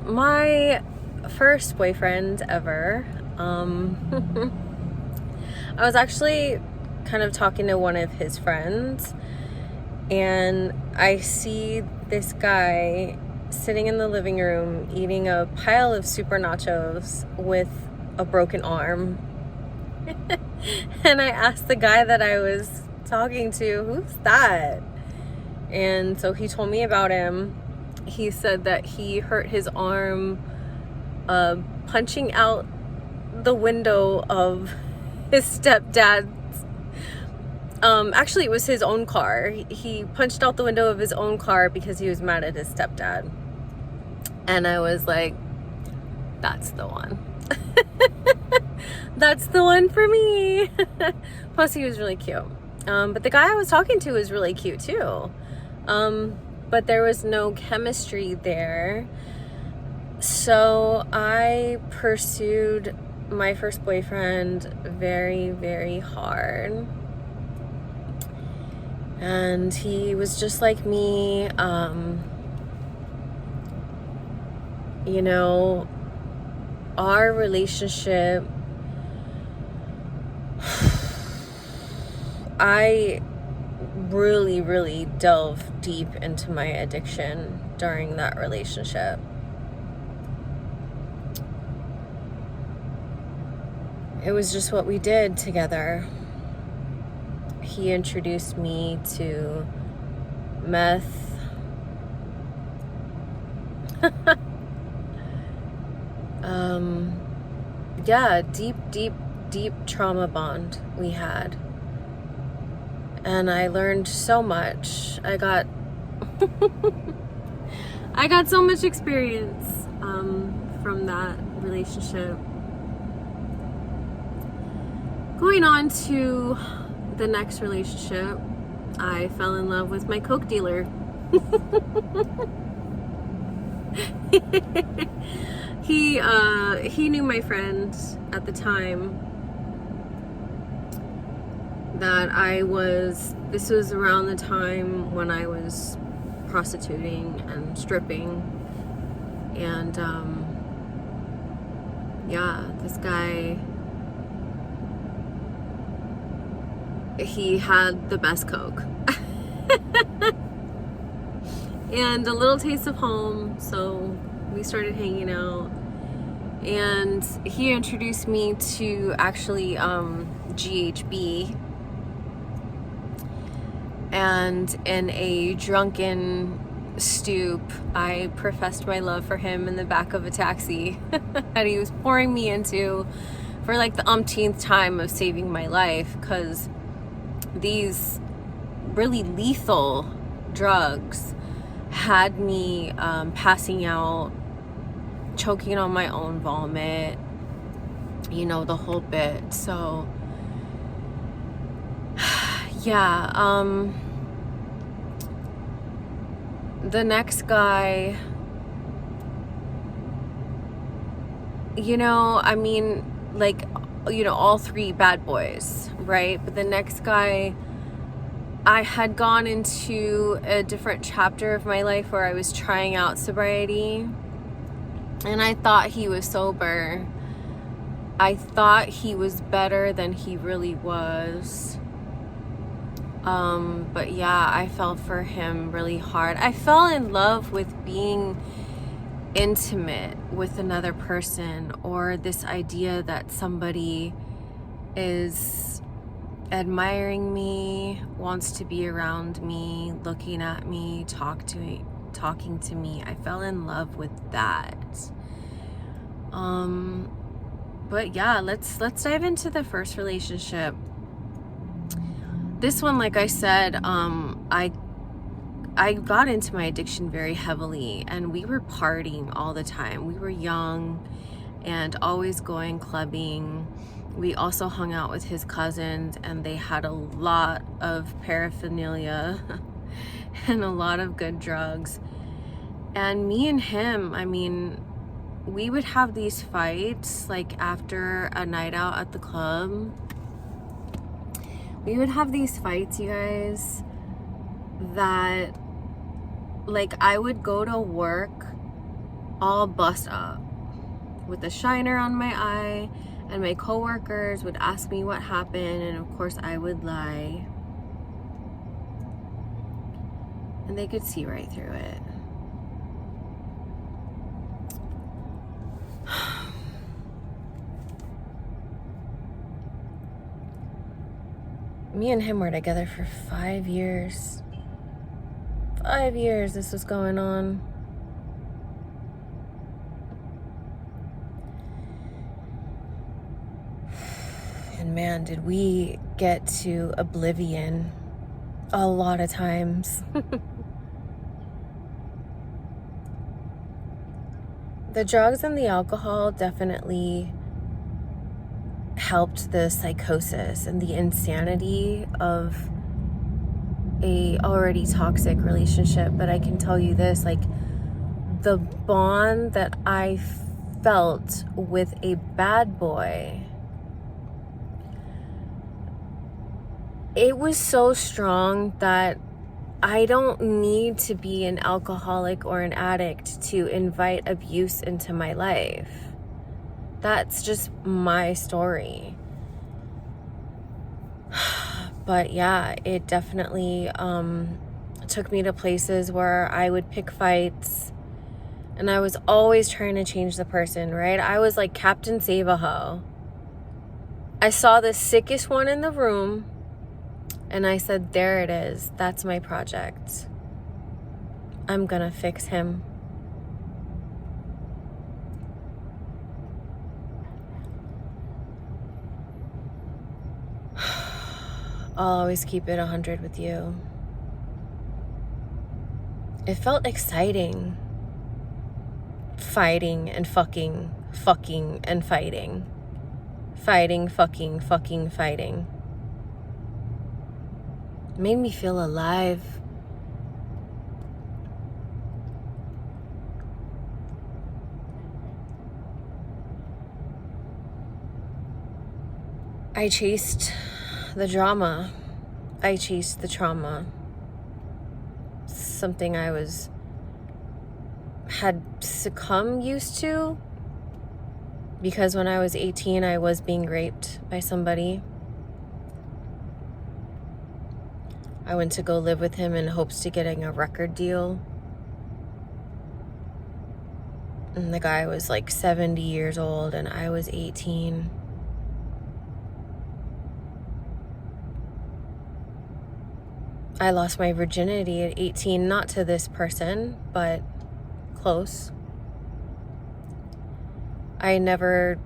My first boyfriend ever, I was actually kind of talking to one of his friends, and I see this guy sitting in the living room eating a pile of super nachos with a broken arm. And I asked the guy that I was talking to, who's that? And so he told me about him. He said that he hurt his arm punching out the window of his stepdad's, actually it was his own car. He punched out the window of his own car because he was mad at his stepdad. And I was like, that's the one. That's the one for me. Plus he was really cute. But the guy I was talking to was really cute too. But there was no chemistry there. So I pursued my first boyfriend very, very hard. And he was just like me. You know, our relationship, I really, really delved deep into my addiction during that relationship. It was just what we did together. He introduced me to meth. Yeah, deep trauma bond we had. And I learned so much. I got so much experience from that relationship. Going on to the next relationship, I fell in love with my coke dealer. He knew my friend at the time that this was around the time when I was prostituting and stripping. And yeah, this guy, he had the best coke. And a little taste of home, so we started hanging out. And he introduced me to actually GHB. And in a drunken stoop, I professed my love for him in the back of a taxi that he was pouring me into for like the umpteenth time of saving my life, because these really lethal drugs had me passing out, choking on my own vomit, you know, the whole bit. So yeah, the next guy, you know, I mean, like, you know, all three bad boys, right? But the next guy, I had gone into a different chapter of my life where I was trying out sobriety, and I thought he was sober. I thought he was better than he really was. But yeah, I fell for him really hard. I fell in love with being intimate with another person, or this idea that somebody is admiring me, wants to be around me, looking at me, talking to me. I fell in love with that. But yeah, let's dive into the first relationship. This one, like I said, I got into my addiction very heavily, and we were partying all the time. We were young and always going clubbing. We also hung out with his cousins, and they had a lot of paraphernalia and a lot of good drugs. And me and him, I mean, we would have these fights, like after a night out at the club. We would have these fights, you guys, that, like, I would go to work all bust up with a shiner on my eye, and my coworkers would ask me what happened, and of course I would lie. And they could see right through it. Me and him were together for 5 years. 5 years this was going on. And man, did we get to oblivion a lot of times. The drugs and the alcohol definitely helped the psychosis and the insanity of a already toxic relationship. But I can tell you this, like, the bond that I felt with a bad boy, it was so strong that I don't need to be an alcoholic or an addict to invite abuse into my life. That's just my story. But yeah, it definitely took me to places where I would pick fights, and I was always trying to change the person, right? I was like Captain Save-A-Ho. I saw the sickest one in the room, and I said, there it is. That's my project. I'm gonna fix him. I'll always keep it 100 with you. It felt exciting. Fighting and fucking and fighting. Fighting, fucking, fighting. It made me feel alive. I chased the drama. I chased the trauma. Something I had succumbed used to, because when I was 18 I was being raped by somebody. I went to go live with him in hopes to getting a record deal, and the guy was like 70 years old and I was 18. I lost my virginity at 18, not to this person, but close. I never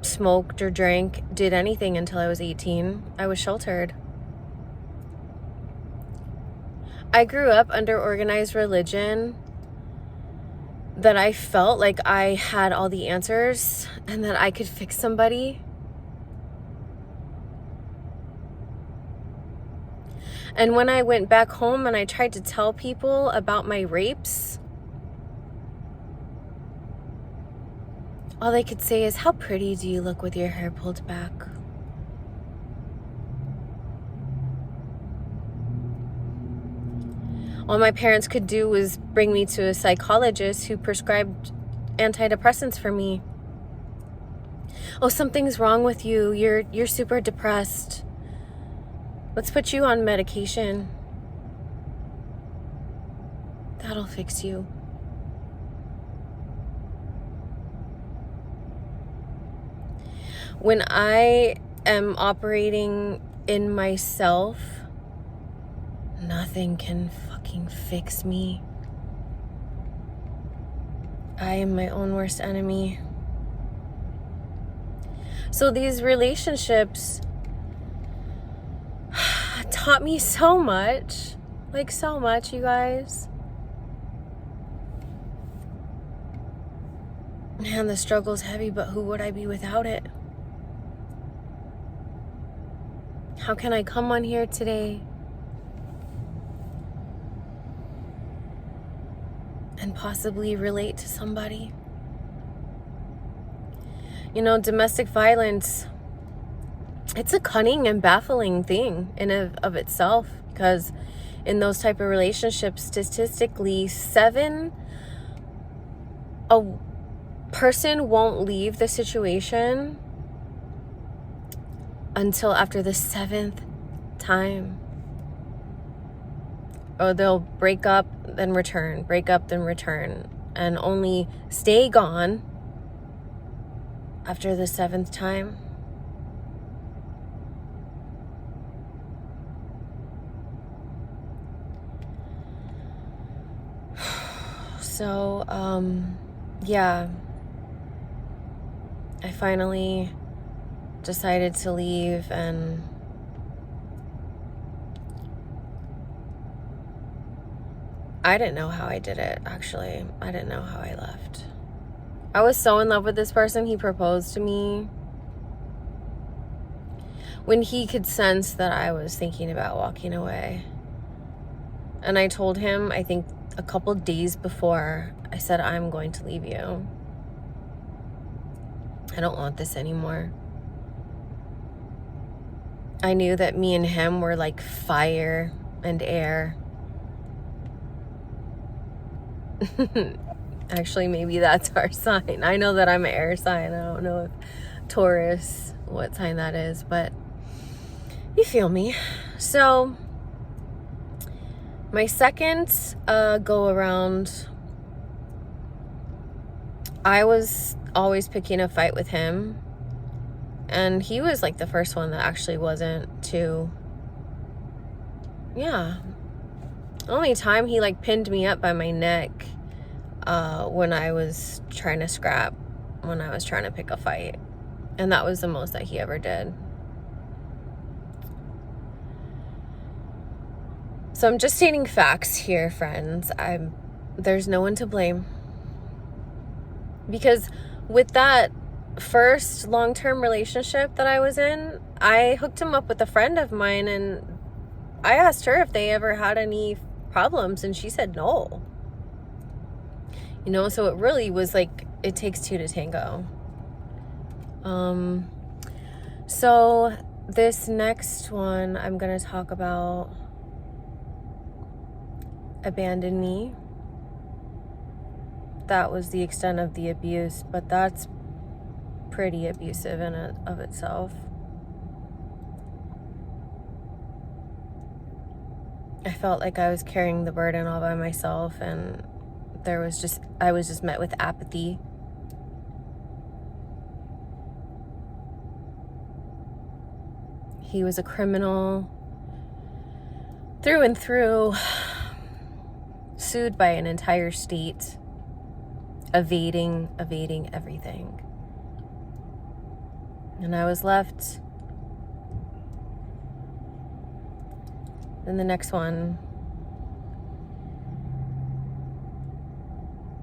smoked or drank, did anything until I was 18. I was sheltered. I grew up under organized religion, that I felt like I had all the answers and that I could fix somebody. And when I went back home and I tried to tell people about my rapes, all they could say is, how pretty do you look with your hair pulled back? All my parents could do was bring me to a psychologist who prescribed antidepressants for me. Oh, something's wrong with you. You're super depressed. Let's put you on medication. That'll fix you. When I am operating in myself, nothing can fucking fix me. I am my own worst enemy. So these relationships taught me so much. Like, so much, you guys. Man, the struggle's heavy, but who would I be without it? How can I come on here today and possibly relate to somebody? You know, domestic violence, it's a cunning and baffling thing in of itself, because in those type of relationships, statistically, 7 a person won't leave the situation until after the 7th time. Or they'll break up, then return, break up, then return, and only stay gone after the 7th time. So, yeah, I finally decided to leave, and I didn't know how I did it, actually. I didn't know how I left. I was so in love with this person. He proposed to me when he could sense that I was thinking about walking away. And I told him, I think a couple days before, I said, I'm going to leave you. I don't want this anymore. I knew that me and him were like fire and air. Actually, maybe that's our sign. I know that I'm an air sign. I don't know if Taurus, what sign that is, but you feel me. So my second go around, I was always picking a fight with him, and he was like the first one that actually wasn't too. Yeah. Only time he like pinned me up by my neck when I was trying to scrap, when I was trying to pick a fight. And that was the most that he ever did. So I'm just stating facts here, friends. There's no one to blame. Because with that first long-term relationship that I was in, I hooked him up with a friend of mine, and I asked her if they ever had any problems, and she said no. You know, so it really was like, it takes two to tango. So this next one, I'm going to talk about abandoned me. That was the extent of the abuse, but that's pretty abusive in and of itself. I felt like I was carrying the burden all by myself, and I was just met with apathy. He was a criminal through and through, sued by an entire state, evading everything. And I was left. Then the next one,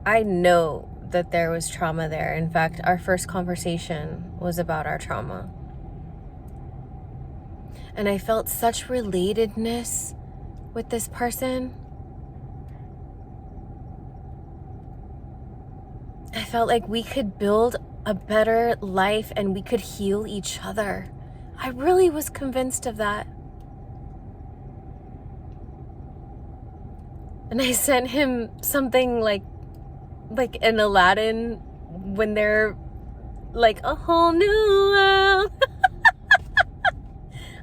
I know that there was trauma there. In fact, our first conversation was about our trauma. And I felt such relatedness with this person. I felt like we could build a better life and we could heal each other. I really was convinced of that. And I sent him something like in Aladdin when they're like a whole new world.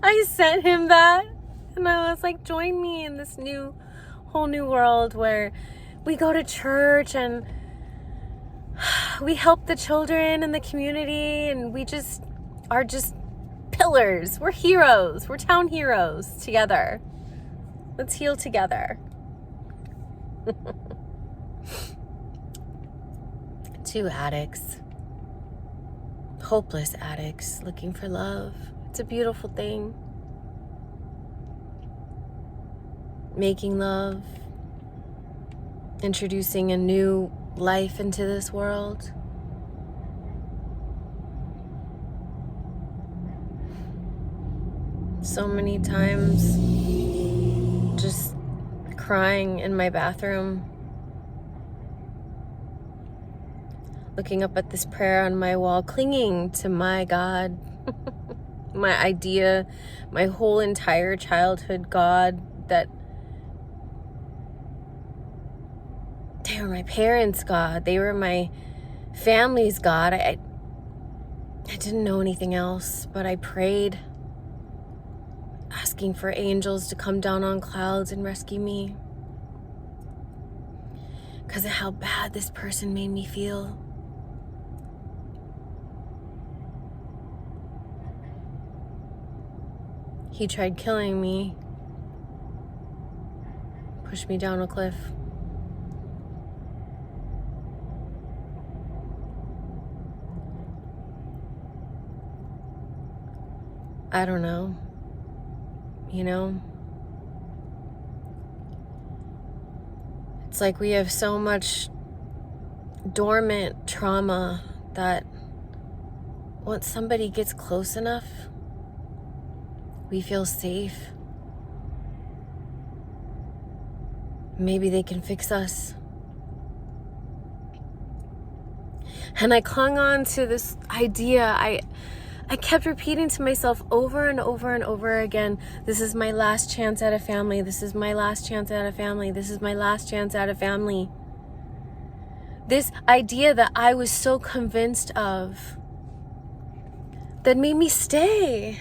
I sent him that, and I was like, join me in this whole new world where we go to church and we help the children in the community, and we just are just pillars. We're heroes. We're town heroes together. Let's heal together. Two addicts, hopeless addicts looking for love. It's a beautiful thing. Making love, introducing a new life into this world. So many times just crying in my bathroom, looking up at this prayer on my wall, clinging to my God, my idea, my whole entire childhood God, that They were my parents' God. They were my family's God. I didn't know anything else, but I prayed, asking for angels to come down on clouds and rescue me because of how bad this person made me feel. He tried killing me, pushed me down a cliff. I don't know, you know? It's like we have so much dormant trauma that once somebody gets close enough, we feel safe. Maybe they can fix us. And I clung on to this idea. I kept repeating to myself over and over and over again, this is my last chance at a family. This is my last chance at a family. This is my last chance at a family. This idea that I was so convinced of that made me stay.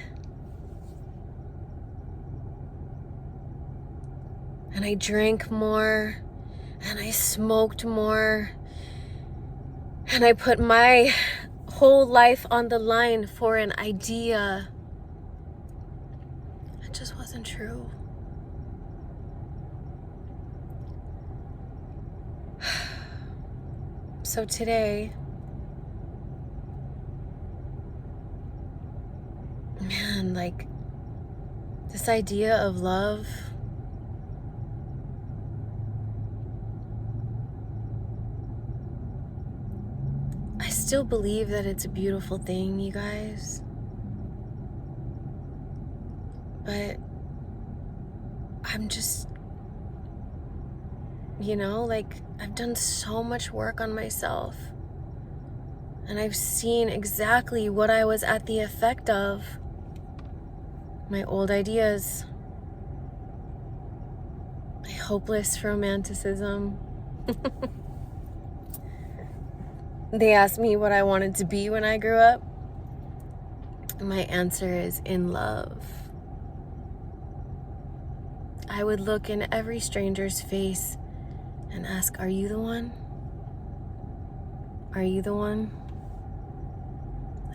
And I drank more, and I smoked more, and I put my whole life on the line for an idea. It just wasn't true. So today, man, like this idea of love, I still believe that it's a beautiful thing, you guys. But I'm just, like I've done so much work on myself. And I've seen exactly what I was at the effect of. My old ideas. My hopeless romanticism. They asked me what I wanted to be when I grew up. My answer is in love. I would look in every stranger's face and ask, are you the one? Are you the one?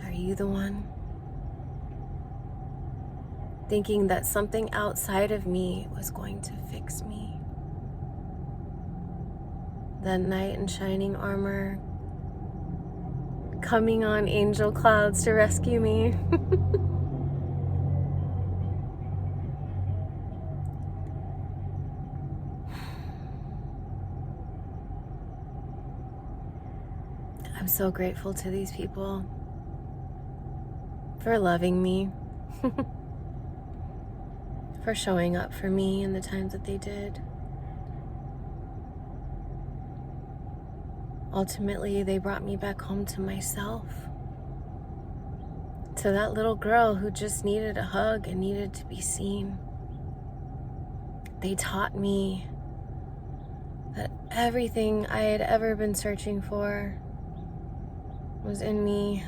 Are you the one? Thinking that something outside of me was going to fix me. That knight in shining armor, coming on angel clouds to rescue me. I'm so grateful to these people for loving me, for showing up for me in the times that they did. Ultimately, they brought me back home to myself, to that little girl who just needed a hug and needed to be seen. They taught me that everything I had ever been searching for was in me.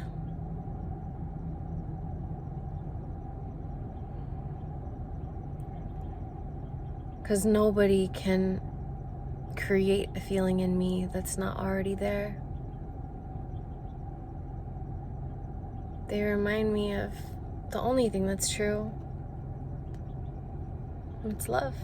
Because nobody can create a feeling in me that's not already there. They remind me of the only thing that's true. It's love.